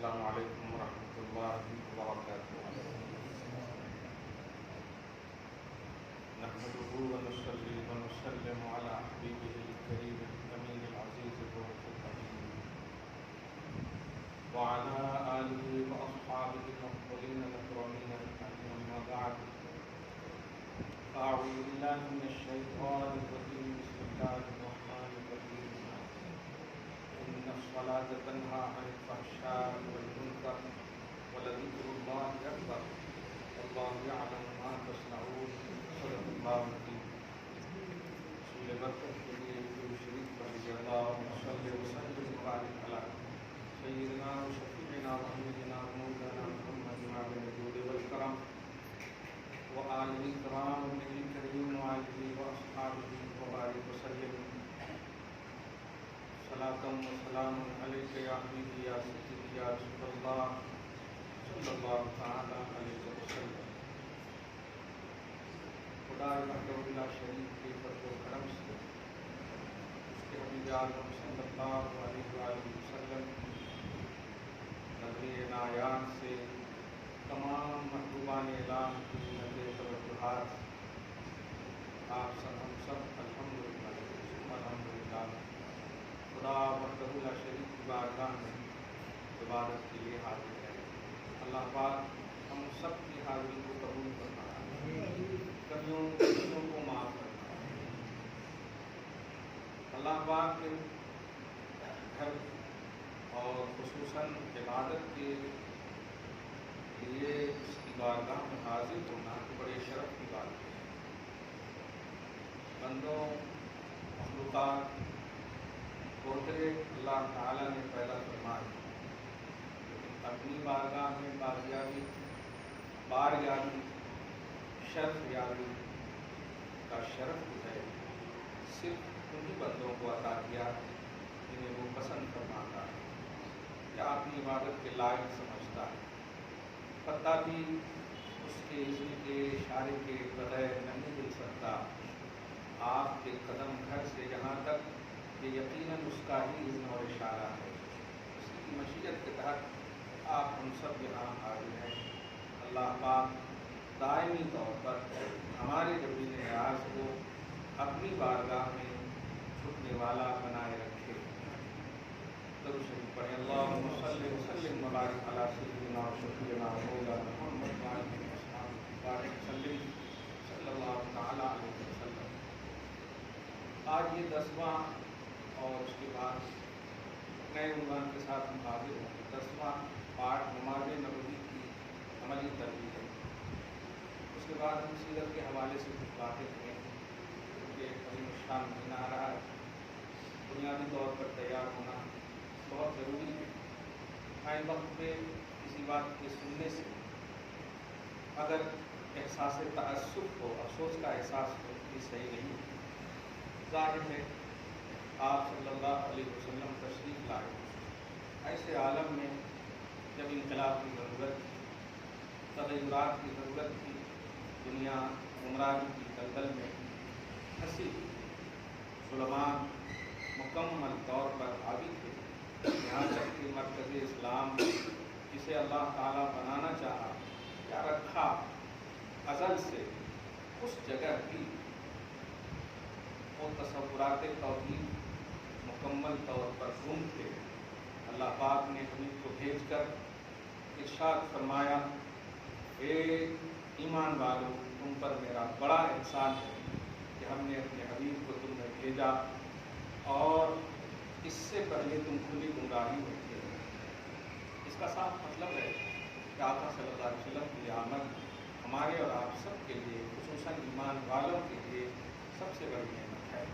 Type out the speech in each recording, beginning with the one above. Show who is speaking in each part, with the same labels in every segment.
Speaker 1: السلام علیکم ورحمۃ اللہ وبرکاتہ۔ نحمده ونصلي ونسلم على حبيبه الكريم الأمين العزيز الرؤوف الرحيم وعلى آله وأصحابه المفضلين الأكرمين أجمعين، أما بعد، أعوذ بالله من الشيطان الرجيم، بسم الله الرحمن الرحيم، إن الصلاة تنهى عن الفحشاء والمنكر ولذكر الله أكبر والله يعلم ما تصنعون، صدق الله العظيم۔ رسول برکت کے لیے درود شریف پڑھیے، اللهم صل وسلم وبارك على سيدنا وشفيعنا وحبيبنا ومولانا محمد وعلى الجود والكرم وآله الكرام والنبي الكريم وآله وأصحابه وبارك وسلم صلاة وسلام عليك يا حبيبي يا سيدي يا رسول الله صلی اللہ تعالی علیہ وسلم۔ خدا وحدہ لا شریک کے فضل و کرم سے اس کے حبیب اعظم صلی اللہ علیہ وآلہ وسلم نظر عنایات سے تمام محبوبان اعلان کی نظر توجہات آپ سب ہم سب الحمدللہ خدا وحدہ لا شریک کی بارگاہ میں عبادت کے لیے حاضر ہے۔ اللہ پاک ہم سب کی حاضری کو قبول کرنا، کمیوں کو معاف کرنا۔ اللہ پاک کے گھر اور خصوصاً عبادت کے لیے اس کی بارگاہ میں حاضر ہونا بڑے شرف کی بات ہے۔ بندوں مخلوقات پوترے اللہ تعالیٰ نے پیدا فرمائے، اپنی بارگاہ میں باریابی شرف یابی کا شرف جو ہے صرف انہی بندوں کو عطا کیا جنہیں وہ پسند فرماتا ہے یا اپنی عبادت کے لائق سمجھتا ہے۔ پتہ بھی اس کے اذن کے اشارے کے بغیر نہیں مل سکتا۔ آپ کے قدم گھر سے یہاں تک یہ یقیناً اس کا ہی اذن اور اشارہ ہے۔ اس کی مشیت کے تحت آپ ہم سب یہاں حاضر ہیں۔ اللہ پاک دائمی طور پر ہمارے جبین نیاز کو اپنی بارگاہ میں چھپنے والا بنائے رکھے۔ درود شریف پڑھیں، اللہم صل وسلم وبارک علی سیدنا وشفیعنا مولانا محمد وعلى آلہ وصحبہ وسلم صلی اللہ تعالی علیہ وسلم۔ آج یہ 10واں اور اس کے بعد نئے عنوان کے ساتھ ہم حاضر ہیں۔ 10واں پارٹ نماز نبوی کی عملی تربیت۔ اس کے بعد ہم سیرت کے حوالے سے کچھ باتیں کریں کیونکہ عظیم الشان مہینہ آ رہا ہے۔ بنیادی طور پر تیار ہونا بہت ضروری ہے۔ آئین وقت پہ کسی بات کے سننے سے اگر احساس تعصب ہو، افسوس کا احساس ہو، یہ صحیح نہیں۔ ظاہر ہے آپ صلی اللہ علیہ وسلم تشریف لائے ایسے عالم میں جب انقلاب کی ضرورت تھی، تغیرات کی ضرورت تھی، دنیا گمراہی کی دلدل میں پھنسی، ظلمات مکمل طور پر حاوی تھے، یہاں تک کہ مرکز اسلام جسے اللہ تعالیٰ بنانا چاہا یا رکھا ازل سے، اس جگہ بھی وہ تصورات توحید مکمل طور پر گم تھے۔ اللہ پاک نے حبیب کو بھیج کر ارشاد فرمایا، اے ایمان والو، تم پر میرا بڑا احسان ہے کہ ہم نے اپنے حبیب کو تم میں بھیجا اور اس سے پہلے تم کھلی گمراہی میں تھے۔ اس کا صاف مطلب ہے کہ آقا صلی اللہ علیہ وسلم کی آمد ہمارے اور آپ سب کے لیے، خصوصاً ایمان والوں کے لیے سب سے بڑی نعمت ہے۔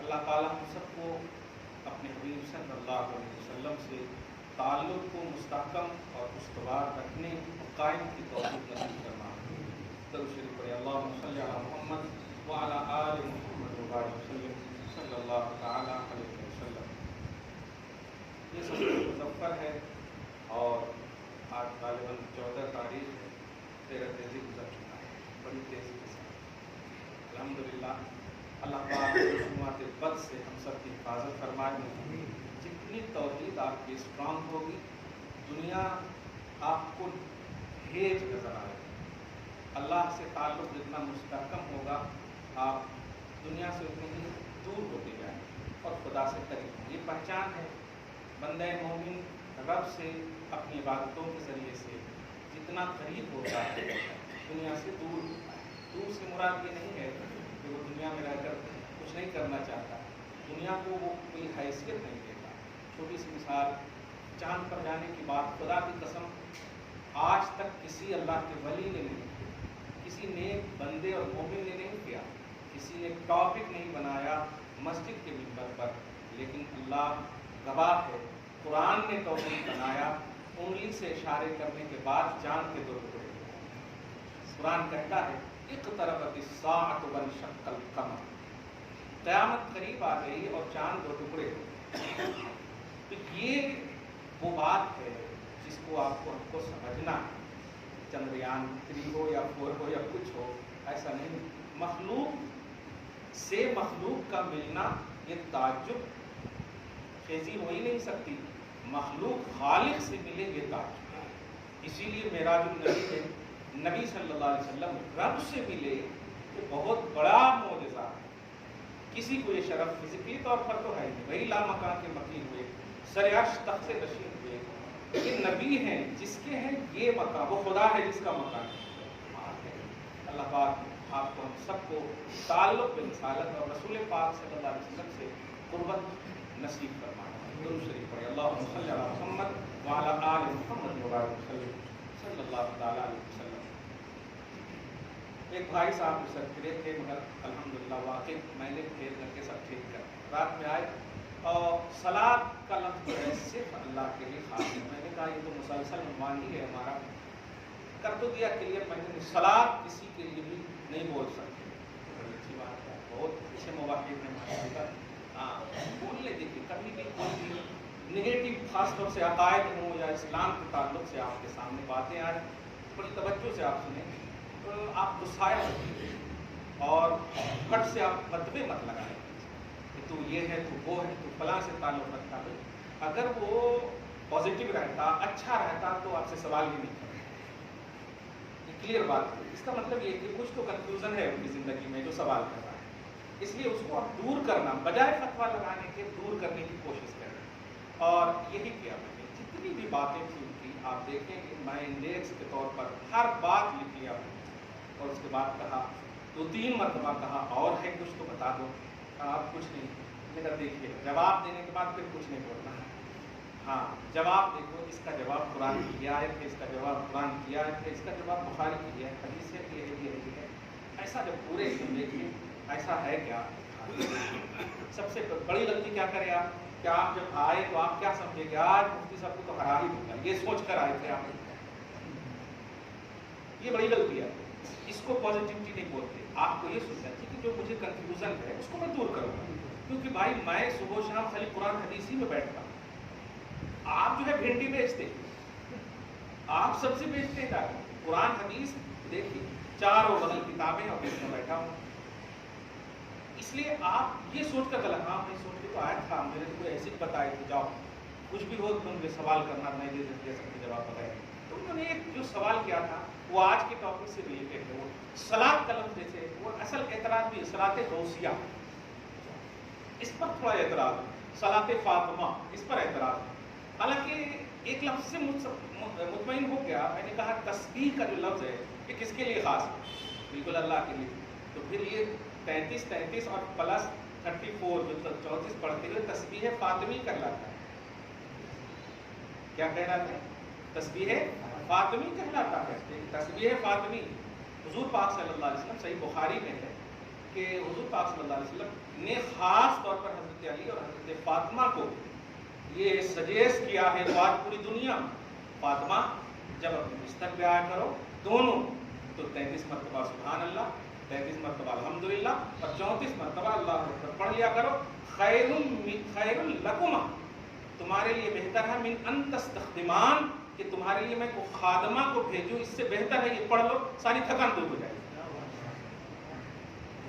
Speaker 1: اللہ تعالیٰ ہم سب کو اپنے حبیب صلی اللہ علیہ وسلم سے تعلق کو مستحکم اور استوار رکھنے اور قائم کی توفیق نصیب فرمائے۔ درود شریف پڑھیں، اللہم صلی علی محمد وعلی آل محمد وبارک وسلم صلی اللہ تعالی علیہ وسلم۔ یہ سب مظفر ہے اور آج غالباً 14 تاریخ ہے، 13 تیزی گزر چکا ہے بڑی تیزی کے ساتھ۔ الحمدللہ اللہ پاک رسومات بد سے ہم سب کی حفاظت فرمائے۔ جتنی توحید آپ کی اسٹرانگ ہوگی دنیا آپ کو بھیج نظر آئے. اللہ سے تعلق جتنا مستحکم ہوگا آپ دنیا سے اتنے ہی دور ہوتے جائیں اور خدا سے قریب. یہ پہچان ہے بندہ مومن رب سے اپنی عبادتوں کے ذریعے سے جتنا قریب ہوتا ہے دنیا سے دور ہوتا ہے. دور سے مراد یہ نہیں ہے کہ وہ دنیا میں رہ کر کچھ نہیں کرنا چاہتا, دنیا کو وہ کوئی حیثیت نہیں دیتا. چھوٹی سی مثال, چاند پر جانے کی بات خدا کی قسم آج تک کسی اللہ کے ولی نے نہیں کی, کسی نیک بندے اور مومن نے نہیں کیا, کسی نے ٹاپک نہیں بنایا مسجد کے ممبر پر, لیکن اللہ گواہ ہے قرآن نے ٹاپک بنایا انگلی سے اشارے کرنے کے بعد چاند کے 2 ٹکڑے. قرآن کہتا ہے اقتربت الساعۃ وانشق القمر, قیامت قریب آ گئی اور چاند 2 ٹکڑے ہو گئے. تو یہ وہ بات ہے جس کو آپ کو ہم کو سمجھنا ہے. چندریان 3 ہو یا 4 ہو یا کچھ ہو, ایسا نہیں. مخلوق سے مخلوق کا ملنا یہ تعجب خیزی ہو ہی نہیں سکتی. مخلوق خالق سے ملے یہ تعجب. اسی لیے معراج النبی ہے, نبی صلی اللہ علیہ وسلم رب سے ملے, یہ بہت بڑا معجزہ ہے. کسی کو یہ شرف فزیکلی طور پر تو ہے نہیں, وہی لامکان کے مکین ہوئے, سر عرش تخت سے نشین ہوئے. یہ نبی ہیں جس کے ہیں یہ مقام, وہ خدا ہے جس کا مقام ہے. اللہ پاک آپ کو ہم سب کو تعلق برسالت اور رسول پاک صلی اللہ علیہ وسلم سے قربت نصیب فرمائے. درود شریف پڑھیں. اللہم صلی علی محمد وعلی آل محمد وبارک وسلم صلی اللہ تعالی علیہ وسلم. ایک بھائی صاحب مجھ سے تھے مگر الحمدللہ واقعی میں نے پھیر کر کے سب ٹھیک کر رات میں آئے, اور صلاۃ کا لفظ جو ہے صرف اللہ کے لیے خاص ہے. میں نے کہا یہ تو مسلسل عنوان ہی ہے ہمارا, کر تو دیا کلیئر. میں نے صلاۃ کسی کے لیے بھی نہیں بول سکتے. بڑی اچھی بات ہے, بہت اچھے مواقع ہیں. ہاں بول لے, دیکھیے کبھی بھی کوئی بھی نگیٹو خاص طور سے عقائد ہوں یا اسلام کے تعلق سے آپ کے سامنے باتیں آئیں, بڑی توجہ سے آپ سنیں. تو آپ غصائے اور پھٹ سے آپ فتوے مت لگائیں کہ تو یہ ہے تو وہ ہے تو فلاں سے تعلق رکھتا ہے. اگر وہ پازیٹیو رہتا اچھا رہتا تو آپ سے سوال ہی نہیں کرتا. یہ کلیئر بات ہے. اس کا مطلب یہ کہ کچھ تو کنفیوژن ہے ان کی زندگی میں جو سوال کر رہا ہے, اس لیے اس کو آپ دور کرنا بجائے فتویٰ لگانے کے دور کرنے کی کوشش کریں. اور یہی کیا میں نے, جتنی بھی باتیں تھیں ان کی آپ دیکھیں کہ میں انڈیکس کے طور پر ہر بات لکھ لیا ہوں, اور اس کے بعد کہا 2-3 مرتبہ کہا اور ہے کچھ تو بتا دو. آپ کچھ نہیں. میں نے کہا دیکھیے جواب دینے کے بعد پھر کچھ نہیں بولنا ہے. ہاں جواب دیکھو, اس کا جواب قرآن کی آیت ہے, اس کا جواب قرآن کی آیت ہے, اس کا جواب بخاری کی ہے, حدیث ہے, یہ ہے. ایسا جب پورے علم دیکھیے ایسا ہے کیا. سب سے بڑی غلطی کیا کرے آپ, کہ آپ جب آئے تو آپ کیا سمجھے کہ آج مفتی صاحب کو تو ہرا ہی ہوگا, یہ سوچ کر آئے تھے آپ. یہ بڑی غلطی ہے. اس کو پازیٹیوٹی نہیں بولتے. آپ کو یہ سوچنا چاہیے کہ جو مجھے کنفیوژن ہے اس کو میں دور کروں گا, کیونکہ بھائی میں صبح شام خالی قرآن حدیث ہی میں بیٹھتا ہوں. آپ جو ہے بھنڈی بیچتے, آپ سب سے بیچتے ہیں جا کر قرآن حدیث. دیکھیے چاروں بغل کتابیں اور اس میں بیٹھا ہوں. اس لیے آپ یہ سوچ کر غلط, ہاں میں سوچ کے تو آیا تھا, میرے کو ایسے ہی بتائے کہ جاؤ کچھ بھی ہو تم مجھے سوال کرنا, میں دے سکتے جواب بتائے. تو انہوں نے ایک جو سوال کیا تھا وہ آج کے ٹاپک سے ریلیٹڈ ہے. وہ صلاۃ کا لفظ جیسے وہ اصل اعتراض بھی صلاۃ غوثیہ, اس پر تھوڑا اعتراض ہے. صلاۃ فاطمہ اس پر اعتراض ہے. حالانکہ ایک لفظ سے مطمئن ہو گیا. میں نے کہا تسبیح کا جو لفظ ہے یہ کس کے لیے خاص ہے, بالکل اللہ کے لیے. تو پھر یہ 33 اور پلس 34 جو 34 پڑھتے ہوئے تسبیح فاطمی کہلاتا ہے. کیا کہلاتا ہے؟ تسبیح فاطمی کہلاتا ہے. تسبیح فاطمی حضور پاک صلی اللہ علیہ وسلم, صحیح بخاری میں ہے کہ حضور پاک صلی اللہ علیہ وسلم نے خاص طور پر حضرت علی اور حضرت فاطمہ کو یہ سجیسٹ کیا ہے. تو آج پوری دنیا فاطمہ جب اپنے بستر پہ آیا کرو دونوں تو 33 مرتبہ سبحان اللہ, 33 مرتبہ الحمدللہ اور 34 مرتبہ اللہ اکبر پڑھ لیا کرو. خیر لکما, تمہارے لیے بہتر ہے, من ان تستخدمان, کہ تمہارے لیے میں کو خادمہ کو بھیجوں, اس سے بہتر ہے یہ پڑھ لو ساری تھکان دور ہو جائے.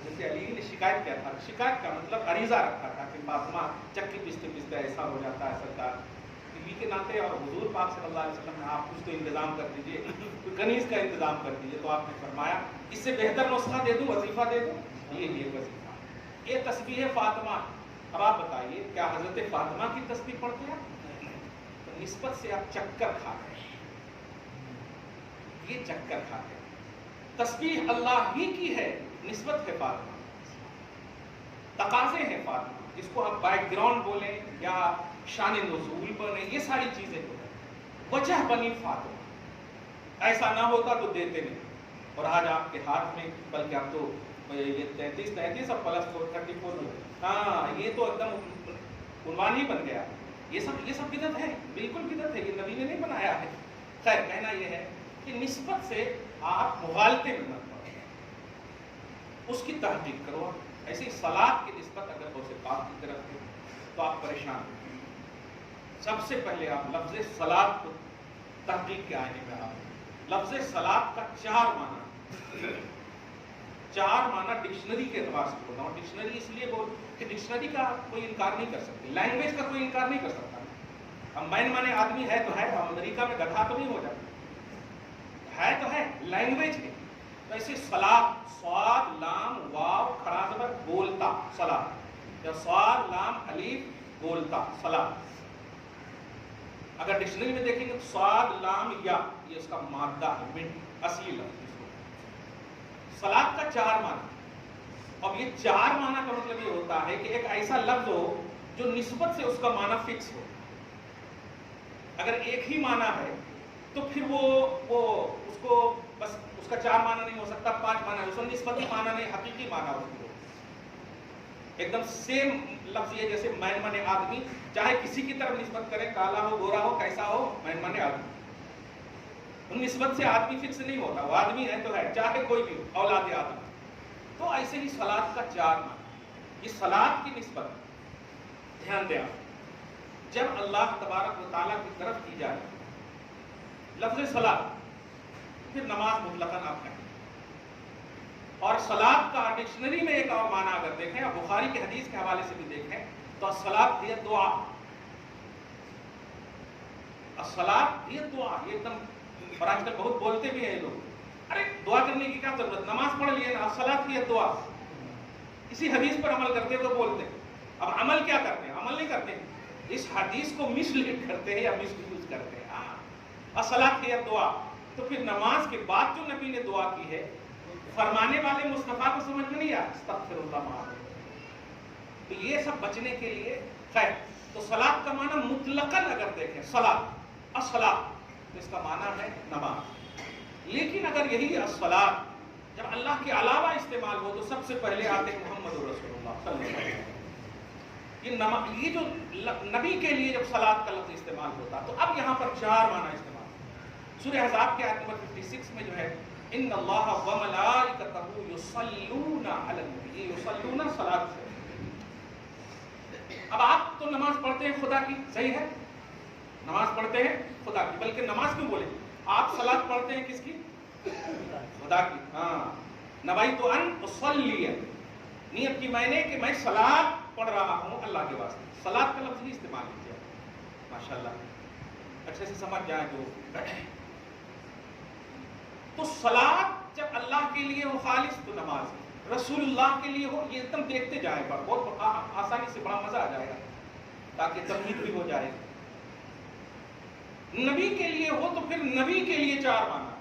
Speaker 1: جیسے علی نے شکایت کیا تھا, شکایت کا مطلب عریضہ رکھا تھا کہ فاطمہ چکی پستے پستے ایسا ہو جاتا ہے سرکار, بیوی کے ناطے اور حضور پاک صلی اللہ علیہ وسلم نے آپ کچھ تو انتظام کر دیجئے، کوئی کنیز کا انتظام کر دیجئے، تو آپ نے فرمایا اس سے بہتر نسخہ دے دوں، وظیفہ دے دوں، یہ وظیفہ، یہ تسبیح فاطمہ۔ اب آپ بتائیے کیا حضرت فاطمہ کی تسبیح پڑھتے ہیں؟ تو نسبت سے آپ چکر کھاتے ہیں، یہ چکر کھاتے ہیں۔ تسبیح اللہ ہی کی ہے، نسبت ہے فاطمہ، تقاضے ہیں فاطمہ، جس کو آپ بیک گراؤنڈ بولیں یا شان نزول بنیں، یہ ساری چیزیں جو ہے وجہ بنی فاطمہ۔ ایسا نہ ہوتا تو دیتے نہیں، اور آج آپ کے ہاتھ میں، بلکہ اب تو یہ 33 اور پلس 34، ہاں یہ تو ایک دم عنوان ہی بن گیا۔ یہ سب بدعت ہے، بالکل بدعت ہے، یہ نبی نے نہیں بنایا ہے۔ خیر، کہنا یہ ہے کہ نسبت سے آپ مغالطے میں مت پڑو، اس کی تحقیق کرو۔ ایسی صلاۃ کی نسبت اگر غوث پاک کی طرف ہے تو آپ پریشان ہیں۔ سب سے پہلے آپ لفظ صلاۃ کو تحقیق کے آئینے میں آپ لفظ صلاۃ کا 4 معنی، 4 معنی ڈکشنری کے اعتبار سے بول رہا ہوں۔ ڈکشنری اس لیے بول کہ ڈکشنری کا کوئی انکار نہیں کر سکتے، لینگویج کا کوئی انکار نہیں کر سکتا۔ اب مین مانے آدمی ہے تو ہے، امریکہ میں گدھا تو نہیں ہو جاتا، ہے تو ہے، لینگویج ہے۔ تو ایسے صلاۃ، صاد لام واو کھڑا زبر بولتا صلاۃ، یا صاد لام الف بولتا صلاۃ۔ اگر ڈکشنری میں دیکھیں گے تو صاد لام یا، یہ اس کا مادہ ہے، اصلی لفظ۔ صلاۃ کا 4 معنی، اب یہ 4 معنی کا مطلب یہ ہوتا ہے کہ ایک ایسا لفظ ہو جو نسبت سے اس کا معنی فکس ہو۔ اگر ایک ہی معنی ہے تو پھر وہ اس کو بس اس کا 4 معنی نہیں ہو سکتا، 5 معنی، اس کو نسبتی معنی نہیں، حقیقی معنی اس کو ایک دم سیم لفظ یہ، جیسے مین مانے آدمی، چاہے کسی کی طرف نسبت کرے، کالا ہو گورا ہو کیسا ہو، مین مانے آدمی، ان نسبت سے آدمی فکس نہیں ہوتا، وہ آدمی ہے تو ہے، چاہے کوئی بھی ہو، اولاد آدمی۔ تو ایسے ہی صلاۃ کا 4 معنی، یہ صلاۃ کی نسبت دھیان دیں آپ، جب اللہ تبارک و تعالیٰ کی طرف کی جائے لفظ صلاۃ، پھر نماز مطلقاً آپ کہیں۔ اور صلاۃ کا ڈکشنری میں ایک اور معنی اگر دیکھیں، اور بخاری کے حدیث کے حوالے سے بھی دیکھیں، تو الصلاۃ ہی دعا، الصلاۃ ہی دعا، یہ ایک دم، اور آج کل بہت بولتے بھی ہیں لوگ، ارے دعا کرنے کی کیا ضرورت، نماز پڑھ لیے نا، الصلاۃ ہی دعا، اسی حدیث پر عمل کرتے تو بولتے۔ اب عمل کیا کرتے ہیں؟ عمل نہیں کرتے ہیں، اس حدیث کو مس لیڈ کرتے ہیں یا مس یوز کرتے ہیں۔ الصلاۃ ہی دعا، تو پھر نماز کے بعد جو نبی نے دعا کی ہے، فرمانے والے مصطفیٰ کو سمجھ میں نہیں آیا، استغفر اللہ معاذ، تو یہ سب بچنے کے لیے خیر۔ تو صلاۃ کا معنی مطلقاً اگر دیکھیں، صلاۃ، الصلاۃ، تو اس کا معنی ہے نماز۔ لیکن اگر یہی الصلاۃ جب اللہ کے علاوہ استعمال ہو تو سب سے پہلے آتے محمد رسول اللہ صلی اللہ علیہ وسلم۔ یہ جو نبی کے لیے جب صلاۃ کا لفظ استعمال ہوتا، تو اب یہاں پر 4 معنی استعمال۔ سورہ احزاب کے آیت نمبر 56 میں جو ہے، ان اللہ و ملائکتہ یصلون علی النبی، یہ یصلون صلاۃ سے۔ اب آپ تو نماز پڑھتے ہیں خدا کی، صحیح ہے، نماز پڑھتے ہیں خدا کی، بلکہ نماز کیوں بولے، آپ صلاۃ پڑھتے ہیں کس کی؟ خدا کی۔ ہاں، نویت ان اصلی، نیت کی میں نے کہ میں صلاۃ پڑھ رہا ہوں اللہ کے واسطے، صلاۃ کا لفظ ہی استعمال کیا، ماشاءاللہ، اچھے سے سمجھ جائیں جو۔ تو صلاۃ جب اللہ کے لیے ہو خالص تو نماز ہے، رسول اللہ کے لیے ہو، یہ ایک دم دیکھتے جائیں، بہت آسانی سے بڑا مزہ آ جائے گا، تاکہ تمہید بھی ہو جائے۔ نبی کے لیے ہو تو پھر نبی کے لیے 4 معنی،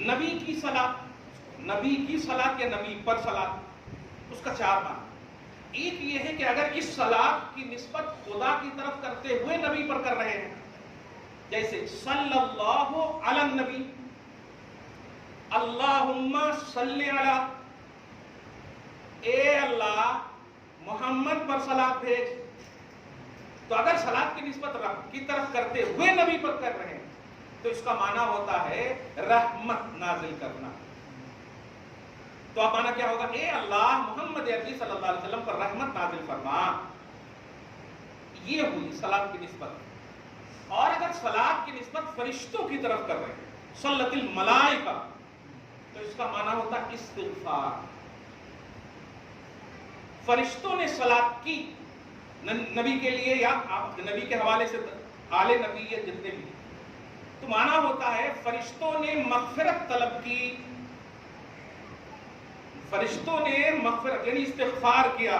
Speaker 1: نبی کی صلاۃ، نبی کی صلاۃ یا نبی پر صلاۃ، اس کا 4 معنی۔ ایک یہ ہے کہ اگر اس صلاۃ کی نسبت خدا کی طرف کرتے ہوئے نبی پر کر رہے ہیں، جیسے صلی اللہ علی النبی، اللہم صلی علی، اے اللہ محمد پر صلاۃ بھیج، تو اگر صلاۃ کی نسبت رب کی طرف کرتے ہوئے نبی پر کر رہے ہیں تو اس کا معنی ہوتا ہے رحمت نازل کرنا۔ تو اب معنی کیا ہوگا، اے اللہ محمد عربی صلی اللہ علیہ وسلم پر رحمت نازل فرما، یہ ہوئی صلاۃ کی نسبت۔ اور اگر صلاۃ کی نسبت فرشتوں کی طرف کر رہے ہیں، صلت الملائکہ، تو اس کا معنی ہوتا ہے استغفار، فرشتوں نے صلاۃ کی، نبی کے لیے یا نبی کے حوالے سے آل نبی یا جتنے بھی، تو معنی ہوتا ہے فرشتوں نے مغفرت طلب کی، فرشتوں نے مغفرت یعنی استغفار کیا.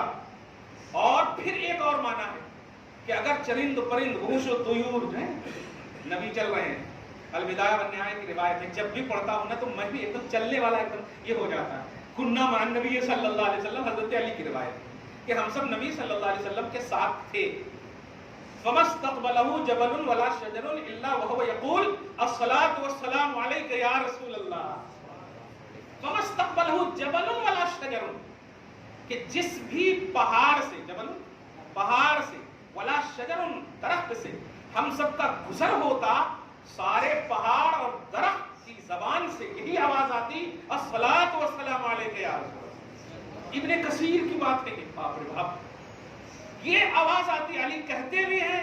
Speaker 1: اور پھر ایک اور معنی ہے کہ اگر چرند پرند وحوش و طیور جو ہیں نبی چل رہے ہیں، الوداع والنہایہ کی روایت ہے، جب بھی پڑھتا ہوں نا تو میں بھی ایک دم چلنے والا ایک دم یہ ہو جاتا ہے. کننا مع النبی صلی اللہ علیہ وسلم، حضرت علی کی روایت ہے کہ ہم سب نبی صلی اللہ علیہ وسلم کے ساتھ تھے. فَمَسْتَقْبَلَهُ جَبَلٌ وَلَا شَجَرٌ إِلَّا وَهُوَ يَقُولُ الصَّلَاةُ وَالسَّلَامُ عَلَيْكَ يَا رسول اللہ. فَمَسْتَقْبَلَهُ جَبَلٌ وَلَا شَجَرٌ، کہ جس بھی پہاڑ سے، جبل پہاڑ سے، ولا شجر درخت سے ہم سب کا گزر ہوتا، سارے پہاڑ اور درخت کی زبان سے یہی آواز آتی الصلاۃ والسلام علیک یا رسول اللہ. ابن کثیر کی بات ہے کہ باپ رے باپ، یہ آواز آتی. علی کہتے بھی ہیں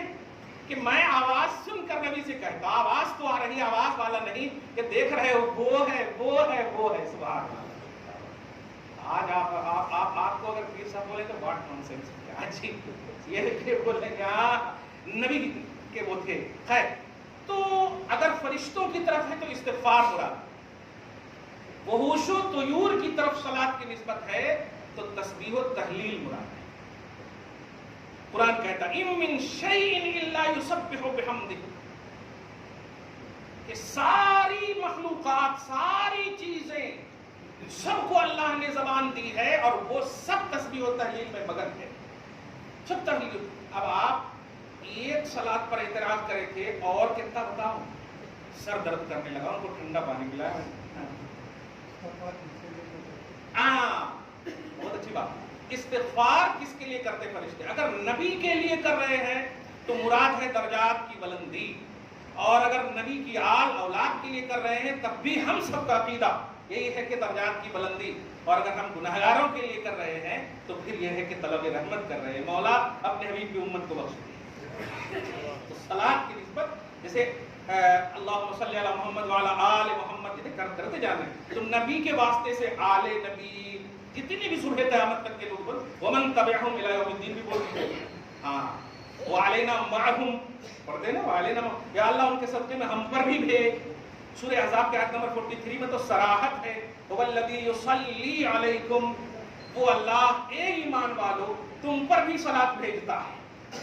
Speaker 1: کہ میں آواز سن کر نبی سے کہتا، آواز تو آ رہی، آواز والا نہیں کہ دیکھ رہے ہو وہ ہے وہ ہے وہ ہے. سبحان اللہ. آج آپ کو اگر پیر صاحب بولے تو واٹ نان سینس، کیا جی یہ بولیں گے نبی کے وہ تھے. خیر، تو اگر فرشتوں کی طرف ہے تو استغفار مراد، وحوش و طیور کی طرف صلاۃ کی نسبت ہے تو تسبیح و تہلیل مراد ہے. قرآن کہتا اِن مِّن شَيْءٍ إِلَّا يُسَبِّحُ بِحَمْدِهِ، کہ ساری مخلوقات، ساری چیزیں، سب کو اللہ نے زبان دی ہے اور وہ سب تسبیح و تہلیل میں مگن ہے. سب تہلیل. اب آپ ایک صلاۃ پر اعتراض کرے تھے اور کتنا بتاؤ، سر درد کرنے لگا، ان کو ٹھنڈا پانی پلایا. بہت اچھی بات. استغفار کس کے لیے کرتے فرشتے؟ اگر نبی کے لیے کر رہے ہیں تو مراد ہے درجات کی بلندی، اور اگر نبی کی آل اولاد کے لیے کر رہے ہیں تب بھی ہم سب کا عقیدہ یہی ہے کہ درجات کی بلندی. اور اگر ہم گنہگاروں کے لیے کر رہے ہیں تو پھر یہ ہے کہ طلب رحمت کر رہے ہیں، مولا اپنے حبیب کی امت کو بخش دے. تو صلاۃ کی نسبت جیسے اللہم صلی علی محمد وعلی آل محمد یہ کرتے جا رہے ہیں، تو نبی کے واسطے سے آل نبی جتنی بھی صبح قیامت تک کے لوگ بول، ومن تبعہم الی یوم الدین بھی بولتے ہیں. ہاں، وعلینا معہم پڑھتے نا، وعلینا یا اللہ ان کے صدقے میں ہم پر بھی بھیج. سورہ احزاب کے آیت نمبر 43 میں تو صراحت ہے، وَالَّذِي يُصَلِّي عَلَيْكُمْ، وہ اللہ اے ایمان والو تم پر بھی صلاۃ بھیجتا ہے،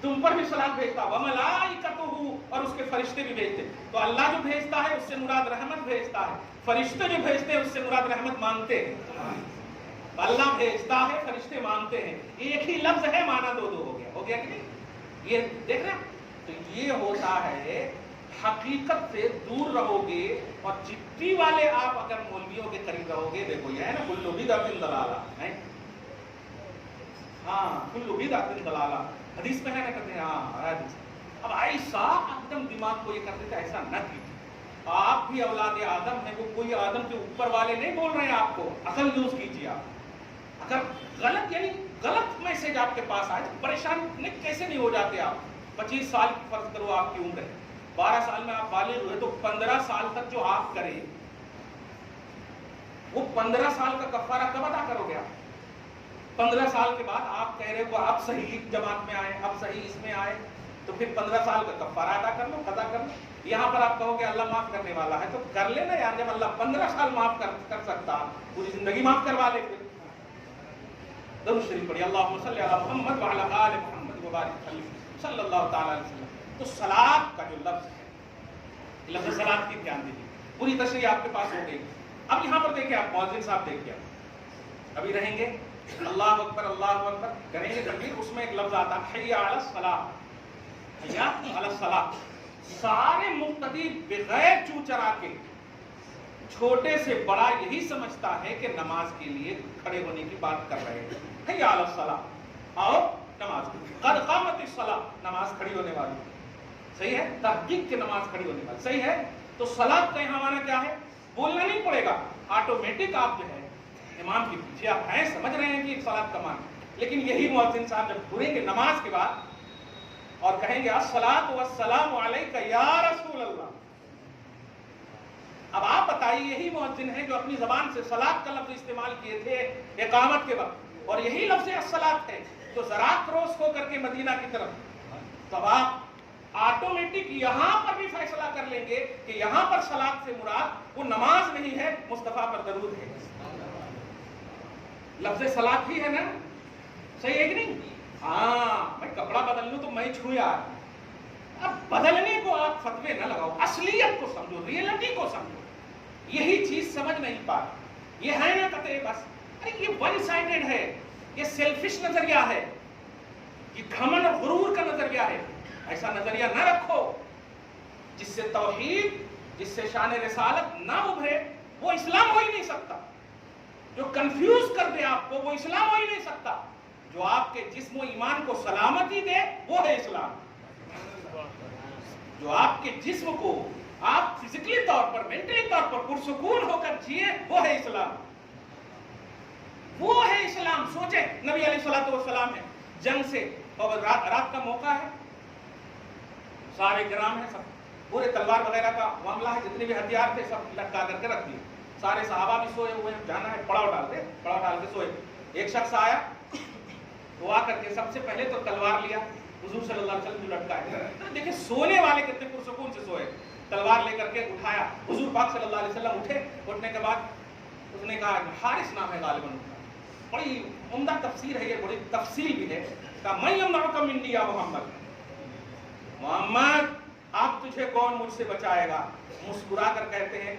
Speaker 1: تم پر بھی صلاۃ بھیجتا. وَمَلَائِكَتُهُ، اور اس کے فرشتے بھی بھیجتے. تو اللہ جو بھیجتا ہے اس سے مراد رحمت بھیجتا ہے، فرشتے جو بھیجتے ہیں اس سے مراد رحمت مانگتے ہیں. اللہ بھیجتا ہے، فرشتے مانگتے ہیں. ایک ہی لفظ ہے، معنی دو ہو گیا کہ نہیں؟ یہ دیکھ رہے ہیں. تو یہ ہوتا ہے حقیقت سے دور رہو گے. اور چٹھی والے آپ اگر مولویوں کے قریب رہو گے، دیکھو یہ ہے نا کل بدعۃ ضلالہ، ہاں کل بدعۃ ضلالہ حدیث میں ہے نا، کہتے ہیں ہاں حدیث. اب ایسا ایک دم دماغ کو یہ کرتے تھے، ایسا نہ کیجیے. آپ بھی اولاد آدم ہیں، وہ کوئی آدم کے اوپر والے نہیں بول رہے ہیں آپ کو. عقل یوز کیجیے. آپ اگر غلط یعنی غلط میسج آپ کے پاس آئے تو پریشان کیسے نہیں ہو جاتے آپ؟ 25 سال کی فرض کرو آپ کی عمر ہے، 12 سال میں آپ بالغ ہوئے تو 15 سال تک جو آپ کریں وہ 15 سال کا کفارہ کب ادا کرو گے آپ؟ 15 سال کے بعد آپ کہہ رہے ہو آپ صحیح جماعت میں آئے، آپ صحیح اس میں آئے، تو پھر 15 سال کا کفارہ ادا کر لو، قضا کر لو. یہاں پر آپ کہو کہ اللہ معاف کرنے والا ہے تو کر لینا یار. جب اللہ 15 سال معاف کر سکتا، پوری زندگی معاف کروا لے. پھر درود شریف پڑھیے، اللہم صلی علی محمد وعلی آل محمد وبارک صلی اللہ تعالی علیہ وسلم. تو صلاۃ کا جو لفظ ہے، لفظ صلاۃ کی دھیان دیجیے. پوری تشریح آپ کے پاس ہو گئی. اب یہاں پر دیکھیں آپ، مؤذن صاحب دیکھیے، ابھی رہیں گے اللہ اکبر کریں گے تکبیر، اس میں ایک لفظ آتا ہے حی علی الصلاۃ، حی علی الصلاۃ. سارے مقتدی بغیر چوں چرا کے چھوٹے سے بڑا یہی سمجھتا ہے کہ نماز کے لیے کھڑے ہونے کی بات کر رہے ہیں. حی علی الصلاۃ، آؤ نماز، قد قامت الصلاۃ، نماز کھڑی ہونے والی. صحیح ہے، تحقیق کے نماز کھڑی ہونے والی. صحیح ہے. تو صلاۃ کا یہاں ہمارا کیا ہے؟ بولنا نہیں پڑے گا، آٹومیٹک آپ جو ہے امام کے پیچھے آپ ہیں، سمجھ رہے ہیں کہ ایک صلاۃ کا معنی. لیکن یہی مؤذن صاحب جب گھریں گے نماز کے بعد اور کہیں گے الصلاۃ والسلام علیک یا رسول اللہ، اب آپ بتائیے یہی مؤذن ہے جو اپنی زبان سے صلاۃ کا لفظ استعمال کیے تھے اقامت کے وقت، اور یہی لفظ الصلاۃ ہے. تو ذرا کراس ہو کر کے مدینہ کی طرف، تب آپ آٹومیٹک یہاں پر بھی فیصلہ کر لیں گے کہ یہاں پر صلاۃ سے مراد وہ نماز نہیں ہے، مصطفیٰ پر درود ہے۔ لفظ صلاۃ ہی ہے نا، صحیح ہے کہ نہیں؟ ہاں میں کپڑا بدل لوں تو میں چھو یار، اب بدلنے کو آپ فتوے نہ لگاؤ، اصلیت کو سمجھو، ریئلٹی کو سمجھو۔ یہی چیز سمجھ نہیں پاتے، یہ ہے نا قطعے بس، ارے یہ ون سائیڈڈ ہے، یہ سیلفش نظریہ ہے، یہ گھمنڈ اور غرور کا نظریہ ہے۔ ایسا نظریہ نہ رکھو جس سے توحید، جس سے شان رسالت نہ ابھرے، وہ اسلام ہو ہی نہیں سکتا۔ جو کنفیوز کر دے آپ کو، وہ اسلام ہو ہی نہیں سکتا۔ جو آپ کے جسم و ایمان کو سلامتی دے، وہ ہے اسلام۔ جو آپ کے جسم کو آپ فزیکلی طور پر، مینٹلی طور پر پرسکون ہو کر جیے، وہ ہے اسلام، وہ ہے اسلام۔ سوچیں نبی علیہ الصلوۃ والسلام ہے، جنگ سے اور رات کا موقع ہے، سارے گرام ہیں، سب پورے تلوار وغیرہ کا معاملہ ہے، جتنے بھی ہتھیار تھے سب لٹکا کر کے رکھ دیے، سارے صحابہ بھی سوئے ہوئے ہیں، جانا ہے پڑاؤ ڈال دے، پڑاؤ ڈال کے سوئے۔ ایک شخص آیا تو آ کر کے سب سے پہلے تو تلوار لیا، حضور صلی اللہ علیہ وسلم جو لٹکائے، دیکھیں سونے والے کتنے پرسکون سے سوئے، تلوار لے کر کے اٹھایا، حضور پاک صلی اللہ علیہ وسلم اٹھے، اٹھنے کے بعد اس نے کہا حارث نام ہے غالباً، بڑی عمدہ تفسیر ہے یہ، بڑی تفصیل بھی ہے، کہا من یمنعک منی یا محمد، محمد اب تجھے کون مجھ سے بچائے گا؟ مسکرا کر کہتے ہیں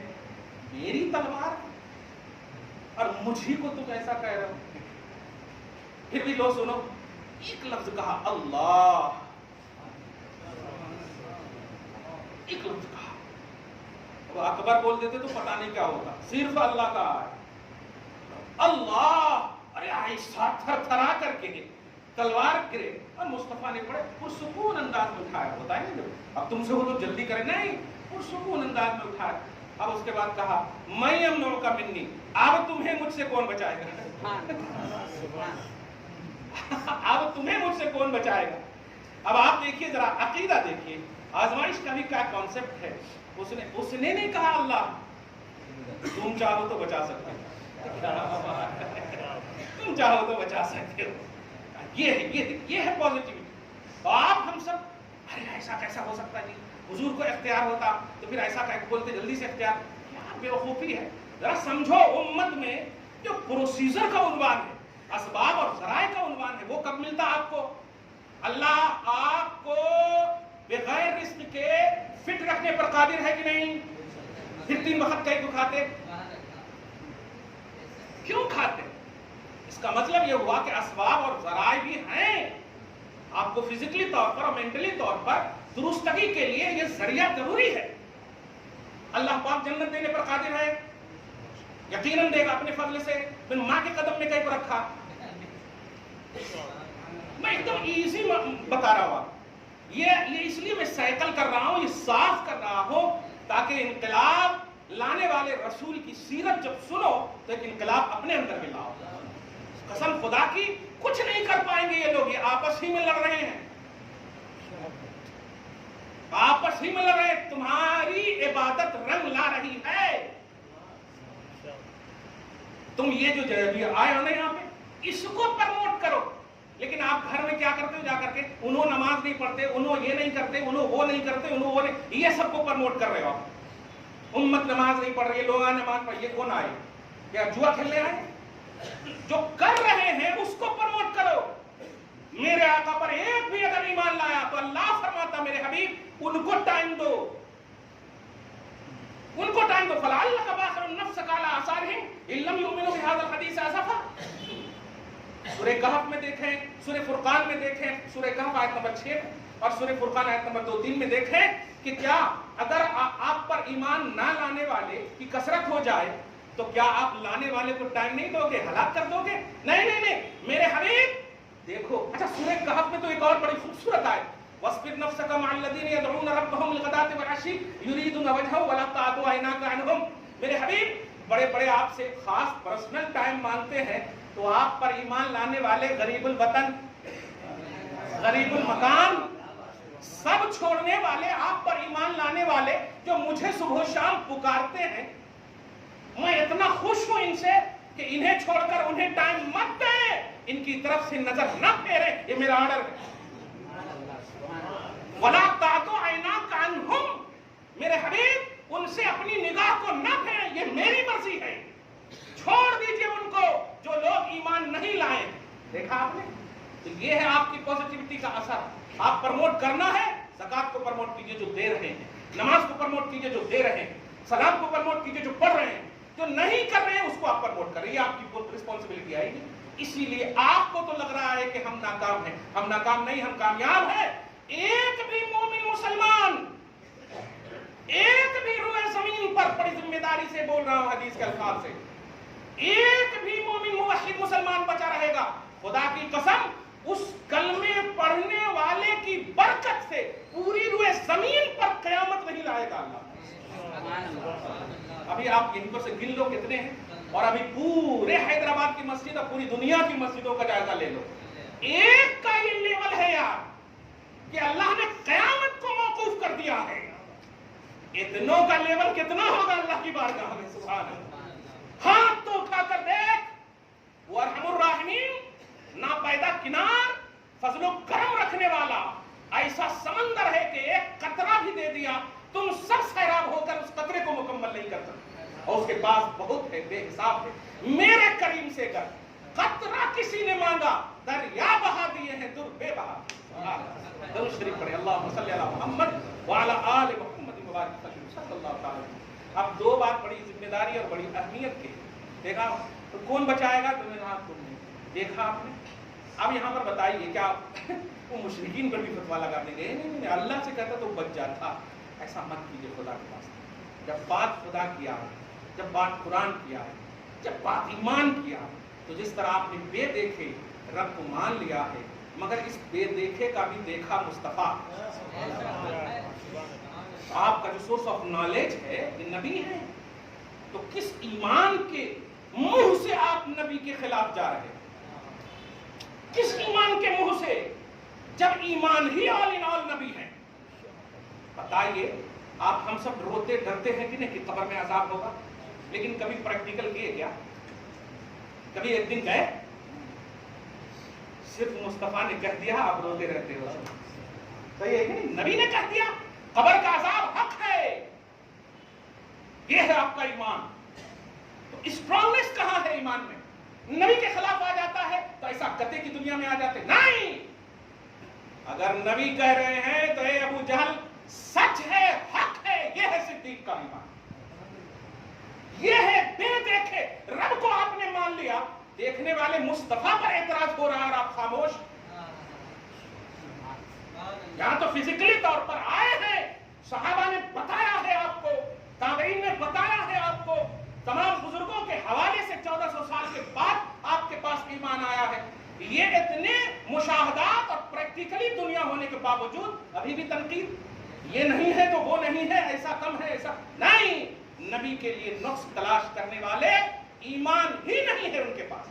Speaker 1: میری تلوار اور مجھے کو تم ایسا کہہ رہے ہو؟ پھر بھی لو سنو، ایک لفظ کہا اللہ، ایک لفظ کہا، وہ اکبر بول دیتے تو پتہ نہیں کیا ہوتا، صرف اللہ کا ہے اللہ، ارے ایسا تھر تھرا کر کے تلوار گرے، اور مصطفیٰ نے بڑے پرسکون انداز میں اٹھایا، ہوتا ہے نا اب تم سے ہو تو جلدی کرے، نہیں، پرسکون انداز میں اٹھایا۔ اب اس کے بعد کہا میں یمنعک منی، اب تمہیں مجھ سے کون بچائے گا؟ اب تمہیں مجھ سے کون بچائے گا؟ اب آپ دیکھیے ذرا عقیدہ دیکھیے، آزمائش کا بھی کیا کانسیپٹ ہے۔ اس نے نہیں کہا اللہ تم چاہو تو بچا سکتے ہو، تم چاہو تو بچا سکتے ہو، یہ ہے پازیٹیوٹی۔ آپ ہم سب ارے ایسا کیسا ہو سکتا ہے، حضور کو اختیار ہوتا تو پھر ایسا بولتے جلدی سے اختیار، کیا بیوقوفی ہے۔ ذرا سمجھو امت میں جو پروسیجر کا عنوان ہے، اسباب اور ذرائع کا عنوان ہے، وہ کب ملتا آپ کو؟ اللہ آپ کو بغیر رزق کے فٹ رکھنے پر قادر ہے کہ نہیں؟ پھر 3 وقت کہیں کو کھاتے، کیوں کھاتے؟ اس کا مطلب یہ ہوا کہ اسباب اور ذرائع بھی ہیں، آپ کو فزیکلی طور پر اور مینٹلی طور پر درستگی کے لیے یہ ذریعہ ضروری ہے۔ اللہ پاک جنت دینے پر قادر ہے، یقیناً دے گا اپنے فضل سے۔ میں ماں کے قدم میں کہیں کو رکھا، میں ایک دم ایزی بتا رہا ہوں، یہ اس لیے میں سائیکل کر رہا ہوں، یہ صاف کر رہا ہوں تاکہ انقلاب لانے والے رسول کی سیرت جب سنو تو ایک انقلاب اپنے اندر میں لاؤ۔ قسم خدا کی کچھ نہیں کر پائیں گے یہ لوگ، یہ آپس ہی میں لڑ رہے ہیں، آپس ہی میں لڑ رہے ہیں، تمہاری عبادت رنگ لا رہی ہے۔ تم یہ جو آئے ہو نا یہاں پہ، اس کو پروموٹ کرو، لیکن آپ گھر میں کیا کرتے ہو؟ جا کر کے انہوں نماز نہیں پڑھتے، انہوں یہ نہیں کرتے، انہوں وہ نہیں کرتے، انہوں وہ نہیں، یہ سب کو پروموٹ کر رہے ہو۔ امت نماز نہیں پڑھ رہی ہے، لوگ نماز پڑھ، یہ کون آئے؟ کیا جوا کھیلنے آئے؟ جو کر رہے ہیں اس کو پروموٹ کرو۔ میرے آقا پر ایک بھی اگر ایمان لایا تو اللہ فرماتا میرے حبیب ان کو ٹائم دو، ان کو ٹائم دو۔ فَلَعَلَّكَ بَاخِعٌ نَفْسَكَ عَلَىٰ آثَارِهِمْ إِن لَّمْ يُؤْمِنُوا بِهَٰذَا الْحَدِيثِ آسَفًا۔ سورہ کہف میں دیکھیں، سورہ فرقان میں دیکھیں، سورہ کہف آیت نمبر 6 اور سورہ فرقان آیت نمبر 2-3 میں دیکھیں کہ کیا اگر آپ پر ایمان نہ لانے والے کی کثرت ہو جائے تو کیا آپ لانے والے کو ٹائم نہیں دو گے، ہلاک کر دو گے؟ نہیں نہیں نہیں میرے حبیب دیکھو۔ اچھا سورہ کہف میں تو ایک اور بڑی خوبصورت آیت، وَاصْبِرْ نَفْسَكَ مَعَ الَّذِينَ يَدْعُونَ رَبَّهُمْ بِالْغَدَاةِ وَالْعَشِيِّ يُرِيدُونَ وَجْهَهُ وَلَا تَعْدُ عَيْنَاكَ عَنْهُمْ۔ میرے حبیب بڑے بڑے آپ سے خاص پرسنل ٹائم مانگتے ہیں تو آپ پر ایمان لانے والے غریب الوطن، غریب المکان، سب چھوڑنے والے، آپ پر ایمان لانے والے جو مجھے صبح و شام پکارتے ہیں، میں اتنا خوش ہوں ان سے کہ انہیں چھوڑ کر انہیں ٹائم مت دیں، ان کی طرف سے نظر نہ پھیرے، یہ میرا آرڈر ہے۔ وَلَا تَعْدُ عَيْنَاكَ عَنْهُمْ، میرے حبیب ان سے اپنی نگاہ کو نہ پھیریں، یہ میری مرضی ہے، چھوڑ دیجئے ان کو جو لوگ ایمان نہیں لائے۔ دیکھا آپ نے، تو یہ ہے آپ کی پوزیٹیوٹی کا اثر۔ آپ پرموٹ کرنا ہے، زکات کو پرموٹ کیجئے جو دے رہے ہیں، نماز کو پرموٹ کیجئے جو دے رہے ہیں، سلام کو پرموٹ کیجئے جو پڑھ رہے ہیں، جو نہیں کر رہے ہیں اس کو آپ پرموٹ کریں، یہ آپ کی رسپانسبلٹی آئے گی۔ اسی لیے آپ کو تو لگ رہا ہے کہ ہم ناکام ہیں، ہم ناکام نہیں، ہم کامیاب ہیں۔ ایک بھی مومن مسلمان، ایک بھی روئے زمین پر، بڑی ذمہ داری سے بول رہا ہوں حدیث کے الفاظ سے، ایک بھی مومن موحد مسلمان بچا رہے گا، خدا کی قسم اس کلمے پڑھنے والے کی برکت سے پوری روئے زمین پر قیامت نہیں لائے گا اللہ۔ ابھی آپ یہیں پر سے گن لو کتنے ہیں، اور ابھی پورے حیدرآباد کی مسجد اور پوری دنیا کی مسجدوں کا جائزہ لے لو، ایک کا یہ لیول ہے یار کہ اللہ نے قیامت کو موقوف کر دیا ہے۔ اتنوں کا لیول کتنا ہوگا اللہ کی بارگاہ میں، سبحان اللہ۔ ہاتھ تو اٹھا کر دیکھ، وہ ارحم الراحمین، ناپیدا کنار، فضل و کرم رکھنے والا، ایسا سمندر ہے کہ ایک قطرہ بھی دے دیا تم سب سیراب ہو کر اس قطرے کو مکمل نہیں کر سکتے، اور اس کے پاس بہت ہے، بے حساب ہے۔ میرے کریم سے کر، قطرہ کسی نے مانگا، دریا بہا دیے ہیں در بے بہا۔ درود شریف پڑھیں، اللہم صلی علی محمد وعلی آل محمد وبارک وسلم صلی اللہ علیہ وسلم۔ اب دو بات بڑی ذمہ داری اور بڑی اہمیت کی، دیکھا تو کون بچائے گا، تمہیں ہاتھ تم نے دیکھا آپ نے۔ اب یہاں پر بتائیے کیا وہ مشرکین پر بھی فتوا لگانے گئے؟ نہیں، اللہ سے کہتا تو بچ جاتا۔ ایسا مت کیجیے خدا کے پاس۔ جب بات خدا کیا ہے، جب بات قرآن کیا ہے، جب بات ایمان کیا ہے، تو جس طرح آپ نے بے دیکھے رب کو مان لیا ہے، مگر اس بے دیکھے کا بھی دیکھا مصطفیٰ۔ آپ کا جو سورس آف نالج ہے یہ نبی ہے، تو کس ایمان کے منہ سے آپ نبی کے خلاف جا رہے ہیں؟ کس ایمان کے منہ سے، جب ایمان ہی آل ان آل نبی ہے؟ بتائیے آپ، ہم سب روتے ڈرتے ہیں کہ نہیں کہ قبر میں عذاب ہوگا، لیکن کبھی پریکٹیکل کیے کیا؟ کبھی ایک دن گئے؟ صرف مصطفیٰ نے کہہ دیا آپ روتے رہتے ہو، صحیح ہے کہ نہیں؟ نبی نے کہہ دیا قبر کا عذاب حق ہے، یہ ہے آپ کا ایمان۔ تو اسٹرانگنیس کہاں ہے ایمان میں؟ نبی کے خلاف آ جاتا ہے تو ایسا کتے کی دنیا میں آ جاتے نہیں۔ اگر نبی کہہ رہے ہیں تو اے ابو جہل سچ ہے، حق ہے، یہ ہے صدیق کا ایمان، یہ ہے بے دیکھے رب کو آپ نے مان لیا، دیکھنے والے مصطفیٰ پر اعتراض ہو رہا ہے اور آپ خاموش۔ یہاں تو فزیکلی طور پر آئے ہیں، صحابہ نے بتایا ہے آپ کو، تابعین نے بتایا ہے آپ کو، تمام بزرگوں کے حوالے سے 1400 سال کے بعد آپ کے پاس ایمان آیا ہے۔ یہ اتنے مشاہدات اور پریکٹیکلی دنیا ہونے کے باوجود ابھی بھی تنقید، یہ نہیں ہے تو وہ نہیں ہے، ایسا کم ہے، ایسا نہیں۔ نبی کے لیے نقص تلاش کرنے والے ایمان ہی نہیں ہے ان کے پاس،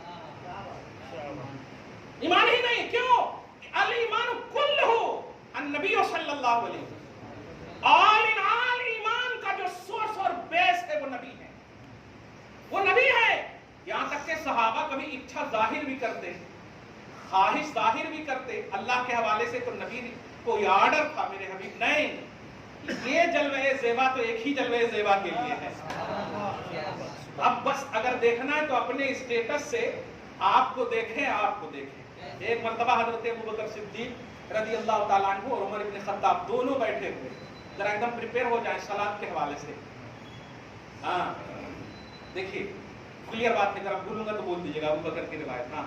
Speaker 1: ایمان ہی نہیں۔ کیوں؟ الایمان کلہ النبی صلی اللہ علیہ وسلم، آل ان آل ایمان کا جو سورس اور بیس ہے وہ نبی ہے، وہ نبی ہے۔ یہاں تک کہ صحابہ کبھی اچھا ظاہر بھی کرتے، خواہش ظاہر بھی کرتے اللہ کے حوالے سے، تو نبی کوئی آرڈر تھا میرے حبیب نہیں، یہ جلوہ زیبا تو ایک ہی جلوہ زیبا کے لیے ہے۔ اب بس اگر دیکھنا ہے تو اپنے اسٹیٹس سے آپ کو دیکھیں، آپ کو دیکھیں۔ ایک مرتبہ حضرت ابوبکر صدیق رضی اللہ تعالیٰ عنہ اور عمر ابن خطاب دونوں بیٹھے ہوئے، ذرا ایک دم پریپیئر ہو جائیں صلاۃ کے حوالے سے۔ ہاں دیکھیے کلیئر بات ہے، ذرا بھولوں گا تو بول دیجیے گا، ابوبکر کی روایت، ہاں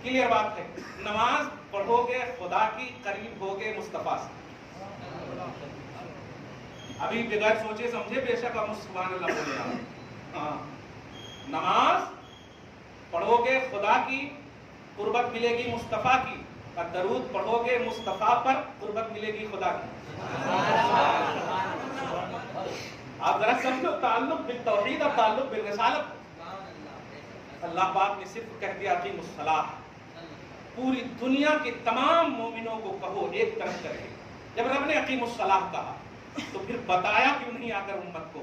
Speaker 1: کلیئر بات ہے۔ نماز پڑھو گے خدا کی قریب ہوگے مصطفیٰ سے۔ ابھی بغیر سوچے سمجھے بے شک ہم سبحان اللہ بولے آپ، ہاں نماز پڑھو گے خدا کی قربت ملے گی مصطفیٰ کی، اور درود پڑھو گے مصطفیٰ پر قربت ملے گی خدا کی۔ آپ ذرا سمجھو تعلق بالتوحید اور تعلق بالرسالت۔ اللہ پاک نے صرف کہہ دیا اقیموا الصلاۃ، پوری دنیا کے تمام مومنوں کو کہو ایک طرف کرے۔ جب رب نے اقیموا الصلاۃ کہا تو پھر بتایا کیوں نہیں آ کر امت کو؟